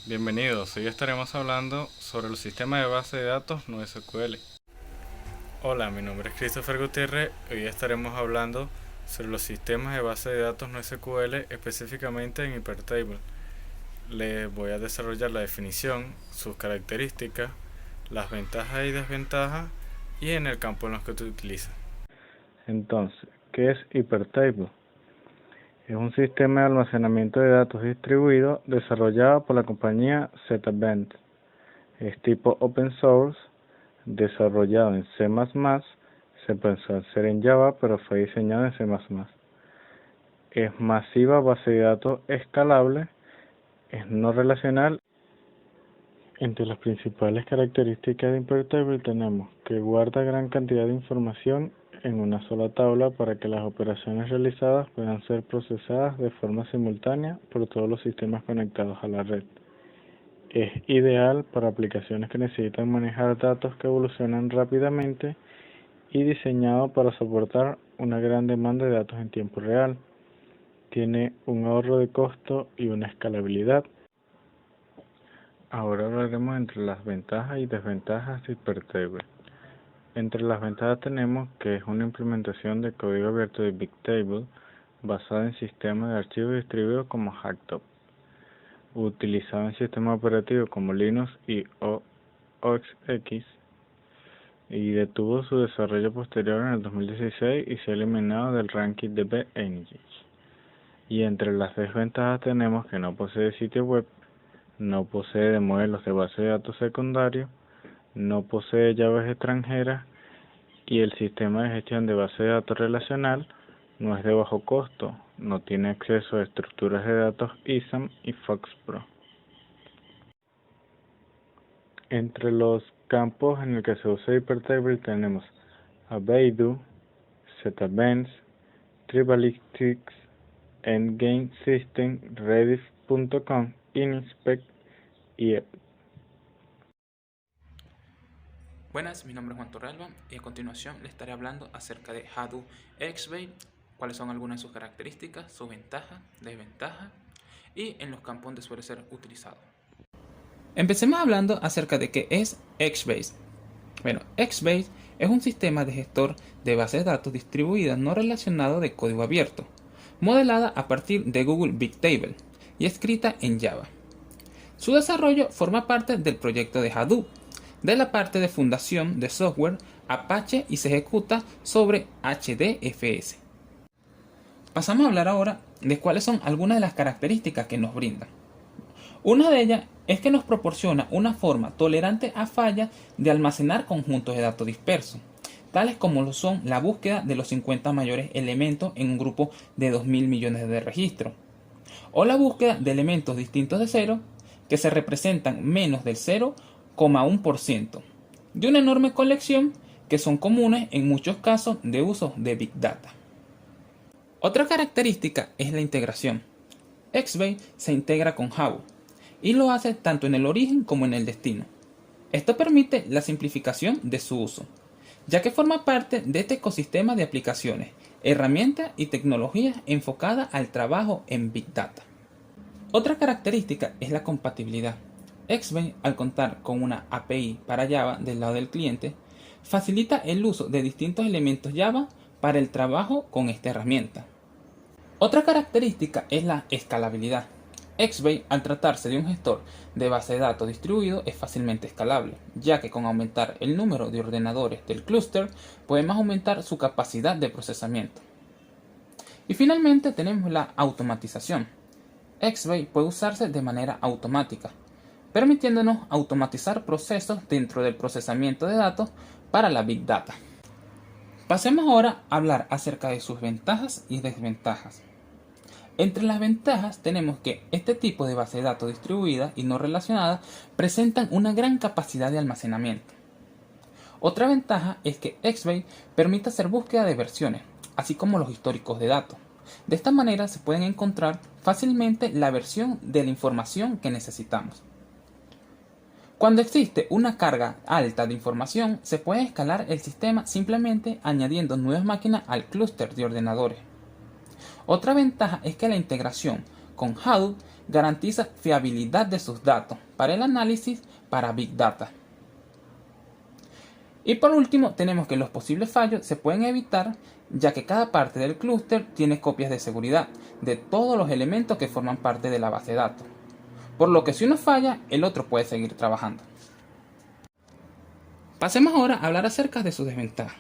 Bienvenidos, hoy estaremos hablando sobre los sistemas de base de datos NoSQL. Hola, mi nombre es Christopher Gutiérrez. Hoy estaremos hablando sobre los sistemas de base de datos NoSQL, específicamente en Hypertable. Les voy a desarrollar la definición, sus características, las ventajas y desventajas y en el campo en los que se utiliza. Entonces, ¿qué es Hypertable? Es un sistema de almacenamiento de datos distribuido desarrollado por la compañía ZBand. Es tipo open source, desarrollado en C++, se pensó hacer en Java, pero fue diseñado en C++. Es masiva base de datos escalable, es no relacional. Entre las principales características de Hypertable tenemos que guarda gran cantidad de información en una sola tabla para que las operaciones realizadas puedan ser procesadas de forma simultánea por todos los sistemas conectados a la red. Es ideal para aplicaciones que necesitan manejar datos que evolucionan rápidamente y diseñado para soportar una gran demanda de datos en tiempo real. Tiene un ahorro de costo y una escalabilidad. Ahora hablaremos entre las ventajas y desventajas de Hypertable. Entre las ventajas tenemos que es una implementación de código abierto de Bigtable basada en sistemas de archivos distribuidos como Hardtop, utilizado en sistemas operativos como Linux y OS X, y detuvo su desarrollo posterior en el 2016 y se ha eliminado del ranking de B-Engine. Y entre las desventajas tenemos que no posee sitio web, no posee modelos de base de datos secundarios, no posee llaves extranjeras y el sistema de gestión de base de datos relacional no es de bajo costo, no tiene acceso a estructuras de datos ISAM y FoxPro. Entre los campos en el que se usa Hypertable tenemos a Baidu, ZBands, Tribalytics, Endgame System, Rediff.com, Inspect y Buenas, mi nombre es Juan Torralba y a continuación les estaré hablando acerca de Hadoop Xbase, cuáles son algunas de sus características, sus ventajas, desventajas y en los campos donde suele ser utilizado. Empecemos hablando acerca de qué es Xbase. Bueno, Xbase es un sistema de gestor de bases de datos distribuidas no relacionado de código abierto, modelada a partir de Google Bigtable y escrita en Java. Su desarrollo forma parte del proyecto de Hadoop, de la parte de fundación de software Apache y se ejecuta sobre HDFS. Pasamos a hablar ahora de cuáles son algunas de las características que nos brindan. Una de ellas es que nos proporciona una forma tolerante a fallas de almacenar conjuntos de datos dispersos, tales como lo son la búsqueda de los 50 mayores elementos en un grupo de 2.000 millones de registros, o la búsqueda de elementos distintos de cero que se representan menos del 0,1% de una enorme colección que son comunes en muchos casos de uso de Big Data. Otra característica es la integración. Xbase se integra con Hadoop y lo hace tanto en el origen como en el destino. Esto permite la simplificación de su uso, ya que forma parte de este ecosistema de aplicaciones, herramientas y tecnologías enfocadas al trabajo en Big Data. Otra característica es la compatibilidad. Xbase, al contar con una API para Java del lado del cliente, facilita el uso de distintos elementos Java para el trabajo con esta herramienta. Otra característica es la escalabilidad. Xbase, al tratarse de un gestor de base de datos distribuido, es fácilmente escalable, ya que con aumentar el número de ordenadores del clúster, podemos aumentar su capacidad de procesamiento. Y finalmente tenemos la automatización. Xbase puede usarse de manera automática, permitiéndonos automatizar procesos dentro del procesamiento de datos para la Big Data. Pasemos ahora a hablar acerca de sus ventajas y desventajas. Entre las ventajas tenemos que este tipo de base de datos distribuidas y no relacionadas presentan una gran capacidad de almacenamiento. Otra ventaja es que Xbase permite hacer búsqueda de versiones, así como los históricos de datos. De esta manera se pueden encontrar fácilmente la versión de la información que necesitamos. Cuando existe una carga alta de información, se puede escalar el sistema simplemente añadiendo nuevas máquinas al clúster de ordenadores. Otra ventaja es que la integración con Hadoop garantiza fiabilidad de sus datos para el análisis para Big Data. Y por último, tenemos que los posibles fallos se pueden evitar ya que cada parte del clúster tiene copias de seguridad de todos los elementos que forman parte de la base de datos. Por lo que si uno falla, el otro puede seguir trabajando. Pasemos ahora a hablar acerca de sus desventajas.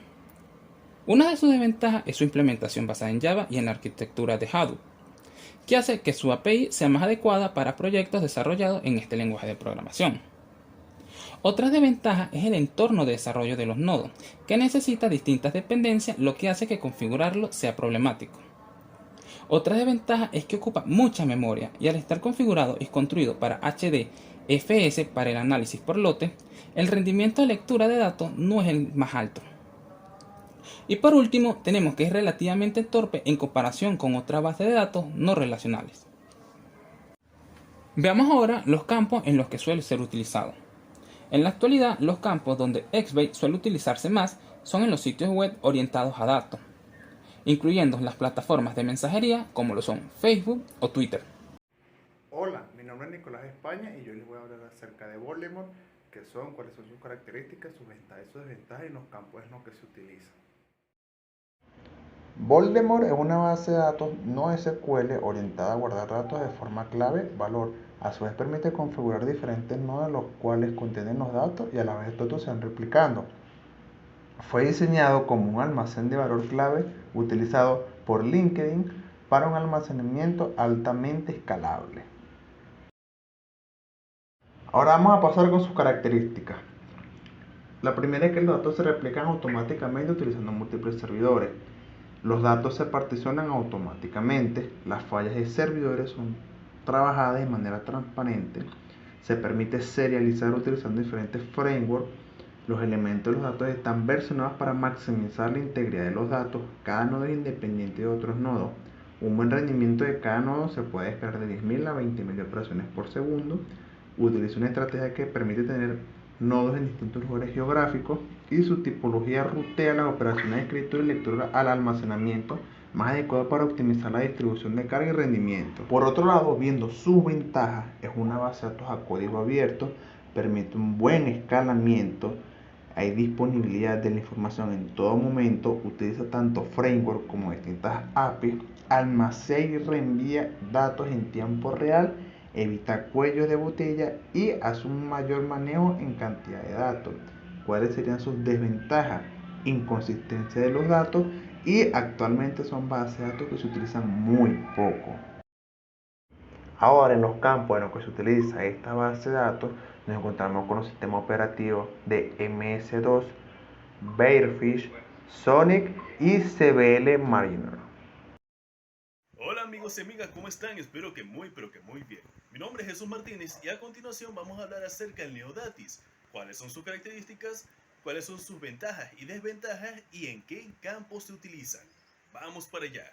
Una de sus desventajas es su implementación basada en Java y en la arquitectura de Hadoop, que hace que su API sea más adecuada para proyectos desarrollados en este lenguaje de programación. Otra desventaja es el entorno de desarrollo de los nodos, que necesita distintas dependencias, lo que hace que configurarlo sea problemático. Otra desventaja es que ocupa mucha memoria y al estar configurado y construido para HDFS para el análisis por lote, el rendimiento de lectura de datos no es el más alto. Y por último, tenemos que es relativamente torpe en comparación con otras bases de datos no relacionales. Veamos ahora los campos en los que suele ser utilizado. En la actualidad, los campos donde Xbase suele utilizarse más son en los sitios web orientados a datos, incluyendo las plataformas de mensajería como lo son Facebook o Twitter. Hola, mi nombre es Nicolás España y yo les voy a hablar acerca de Voldemort, cuáles son sus características, sus ventajas y sus desventajas y los campos en los que se utiliza. Voldemort es una base de datos no SQL orientada a guardar datos de forma clave-valor. A su vez permite configurar diferentes nodos los cuales contienen los datos y a la vez todos se van replicando. Fue diseñado como un almacén de valor clave utilizado por LinkedIn para un almacenamiento altamente escalable. Ahora vamos a pasar con sus características. La primera es que los datos se replican automáticamente utilizando múltiples servidores. Los datos se particionan automáticamente, las fallas de servidores son trabajadas de manera transparente, se permite serializar utilizando diferentes frameworks, los elementos de los datos están versionados para maximizar la integridad de los datos, cada nodo es independiente de otros nodos, un buen rendimiento de cada nodo se puede descargar de 10.000 a 20.000 operaciones por segundo, utiliza una estrategia que permite tener nodos en distintos lugares geográficos y su tipología rutea las operaciones de escritura y lectura al almacenamiento más adecuado para optimizar la distribución de carga y rendimiento. Por otro lado, viendo sus ventajas, es una base de datos a código abierto, permite un buen escalamiento, hay disponibilidad de la información en todo momento, utiliza tanto framework como distintas APIs, almacena y reenvía datos en tiempo real, evita cuellos de botella y hace un mayor manejo en cantidad de datos. ¿Cuáles serían sus desventajas? Inconsistencia de los datos y actualmente son bases de datos que se utilizan muy poco. Ahora en los campos en los que se utiliza esta base de datos nos encontramos con los sistemas operativos de MS2, Bearfish, Sonic y CBL Mariner. Hola amigos y amigas, ¿cómo están? Espero que muy bien. Mi nombre es Jesús Martínez y a continuación vamos a hablar acerca del Neodatis. ¿Cuáles son sus características? ¿Cuáles son sus ventajas y desventajas? ¿Y en qué campos se utilizan? Vamos para allá.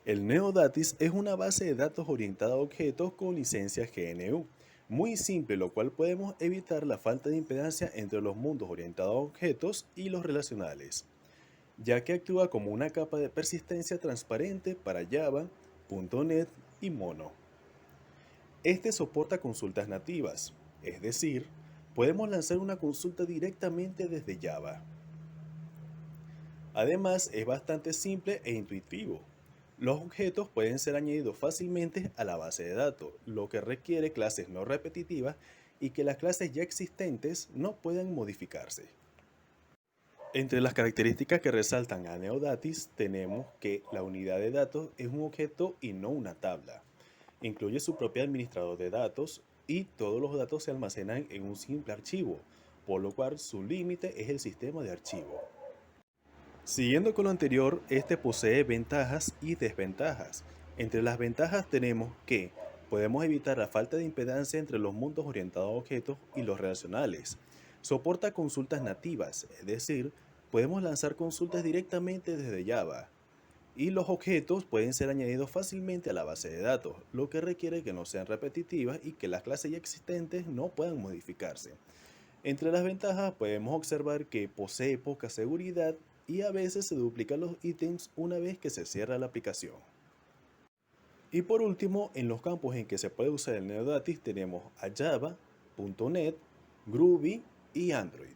El Neodatis es una base de datos orientada a objetos con licencia GNU. Muy simple, lo cual podemos evitar la falta de impedancia entre los mundos orientados a objetos y los relacionales, ya que actúa como una capa de persistencia transparente para Java, .NET y Mono. Este soporta consultas nativas, es decir, podemos lanzar una consulta directamente desde Java. Además, es bastante simple e intuitivo. Los objetos pueden ser añadidos fácilmente a la base de datos, lo que requiere clases no repetitivas y que las clases ya existentes no puedan modificarse. Entre las características que resaltan a Neodatis tenemos que la unidad de datos es un objeto y no una tabla. Incluye su propio administrador de datos y todos los datos se almacenan en un simple archivo, por lo cual su límite es el sistema de archivo. Siguiendo con lo anterior, este posee ventajas y desventajas. Entre las ventajas tenemos que podemos evitar la falta de impedancia entre los mundos orientados a objetos y los relacionales. Soporta consultas nativas, es decir, podemos lanzar consultas directamente desde Java. Y los objetos pueden ser añadidos fácilmente a la base de datos, lo que requiere que no sean repetitivas y que las clases ya existentes no puedan modificarse. Entre las ventajas podemos observar que posee poca seguridad y a veces se duplican los ítems una vez que se cierra la aplicación. Y por último, en los campos en que se puede usar el Neodatis tenemos a Java, .NET, Groovy y Android.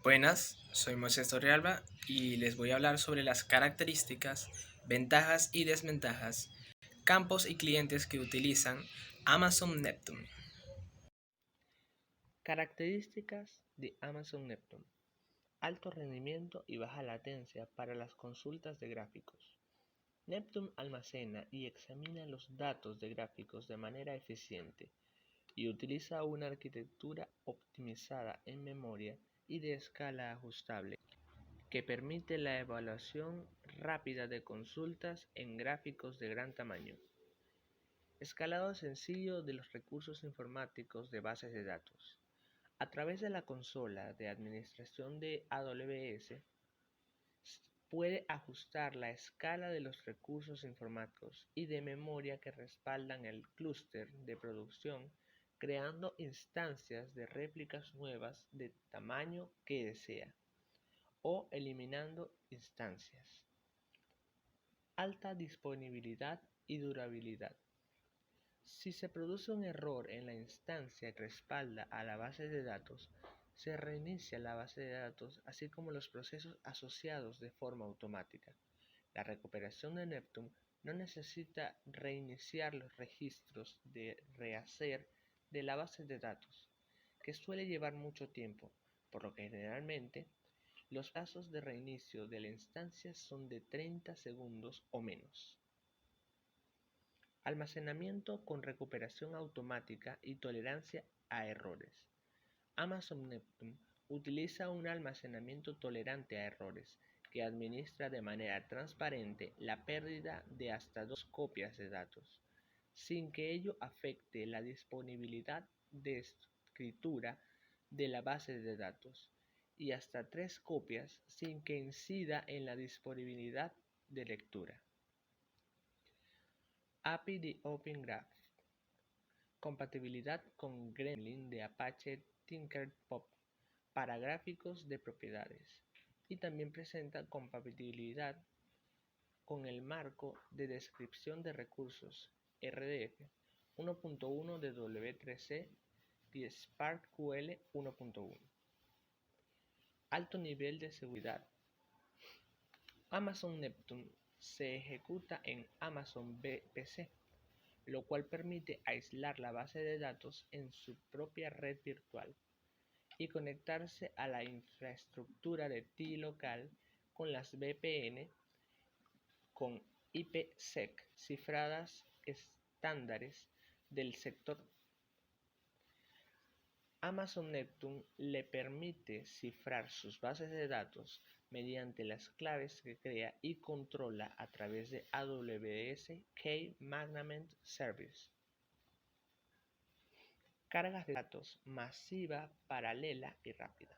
Buenas, soy Moisés Torrealba y les voy a hablar sobre las características, ventajas y desventajas, campos y clientes que utilizan Amazon Neptune. Características de Amazon Neptune. Alto rendimiento y baja latencia para las consultas de gráficos. Neptune almacena y examina los datos de gráficos de manera eficiente y utiliza una arquitectura optimizada en memoria y de escala ajustable que permite la evaluación rápida de consultas en gráficos de gran tamaño. Escalado sencillo de los recursos informáticos de bases de datos. A través de la consola de administración de AWS, puede ajustar la escala de los recursos informáticos y de memoria que respaldan el clúster de producción, creando instancias de réplicas nuevas de tamaño que desea, o eliminando instancias. Alta disponibilidad y durabilidad. Si se produce un error en la instancia que respalda a la base de datos, se reinicia la base de datos así como los procesos asociados de forma automática. La recuperación de Neptune no necesita reiniciar los registros de rehacer de la base de datos, que suele llevar mucho tiempo, por lo que generalmente los plazos de reinicio de la instancia son de 30 segundos o menos. Almacenamiento con recuperación automática y tolerancia a errores. Amazon Neptune utiliza un almacenamiento tolerante a errores que administra de manera transparente la pérdida de hasta 2 copias de datos, sin que ello afecte la disponibilidad de escritura de la base de datos, y hasta 3 copias sin que incida en la disponibilidad de lectura. API de Open Graph. Compatibilidad con Gremlin de Apache Tinkerpop para gráficos de propiedades, y también presenta compatibilidad con el marco de descripción de recursos RDF 1.1 de W3C y SparkQL 1.1. Alto nivel de seguridad. Amazon Neptune se ejecuta en Amazon VPC, lo cual permite aislar la base de datos en su propia red virtual y conectarse a la infraestructura de TI local con las VPN con IPsec cifradas estándares del sector. Amazon Neptune le permite cifrar sus bases de datos mediante las claves que crea y controla a través de AWS K-Management Service. Cargas de datos masiva, paralela y rápida.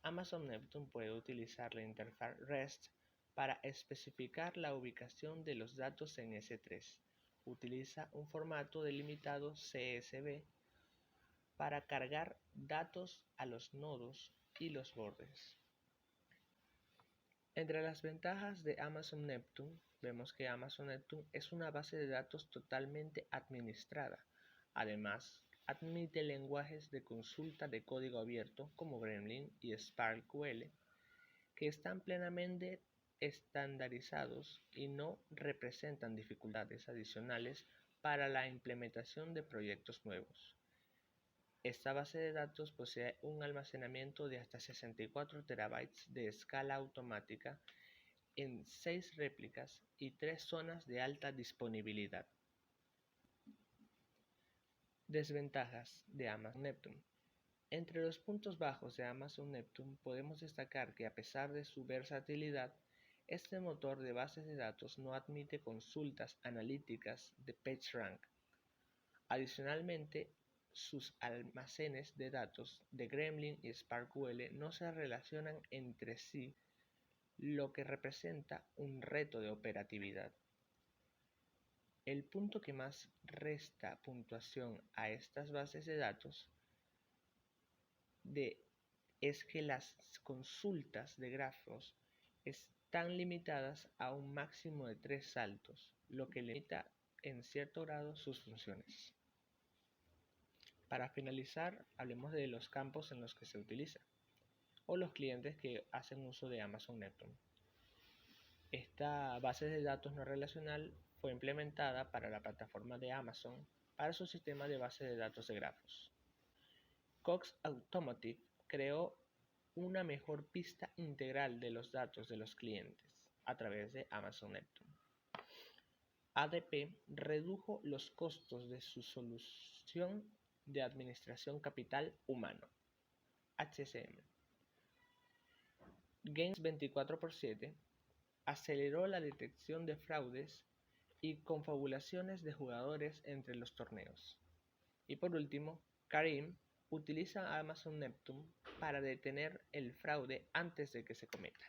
Amazon Neptune puede utilizar la interfaz REST para especificar la ubicación de los datos en S3. Utiliza un formato delimitado CSV para cargar datos a los nodos y los bordes. Entre las ventajas de Amazon Neptune, vemos que Amazon Neptune es una base de datos totalmente administrada. Además, admite lenguajes de consulta de código abierto como Gremlin y SparkQL, que están plenamente estandarizados y no representan dificultades adicionales para la implementación de proyectos nuevos. Esta base de datos posee un almacenamiento de hasta 64 terabytes de escala automática en 6 réplicas y 3 zonas de alta disponibilidad. Desventajas de Amazon Neptune. Entre los puntos bajos de Amazon Neptune podemos destacar que a pesar de su versatilidad, este motor de bases de datos no admite consultas analíticas de PageRank. Adicionalmente, sus almacenes de datos de Gremlin y SparkQL no se relacionan entre sí, lo que representa un reto de operatividad. El punto que más resta puntuación a estas bases de datos es que las consultas de grafos están limitadas a un máximo de 3 saltos, lo que limita en cierto grado sus funciones. Para finalizar, hablemos de los campos en los que se utiliza, o los clientes que hacen uso de Amazon Neptune. Esta base de datos no relacional fue implementada para la plataforma de Amazon para su sistema de base de datos de grafos. Cox Automotive creó una mejor pista integral de los datos de los clientes a través de Amazon Neptune. ADP redujo los costos de su solución de administración capital humano, HCM. Games 24x7 aceleró la detección de fraudes y confabulaciones de jugadores entre los torneos. Y por último, Careem utiliza Amazon Neptune para detener el fraude antes de que se cometa.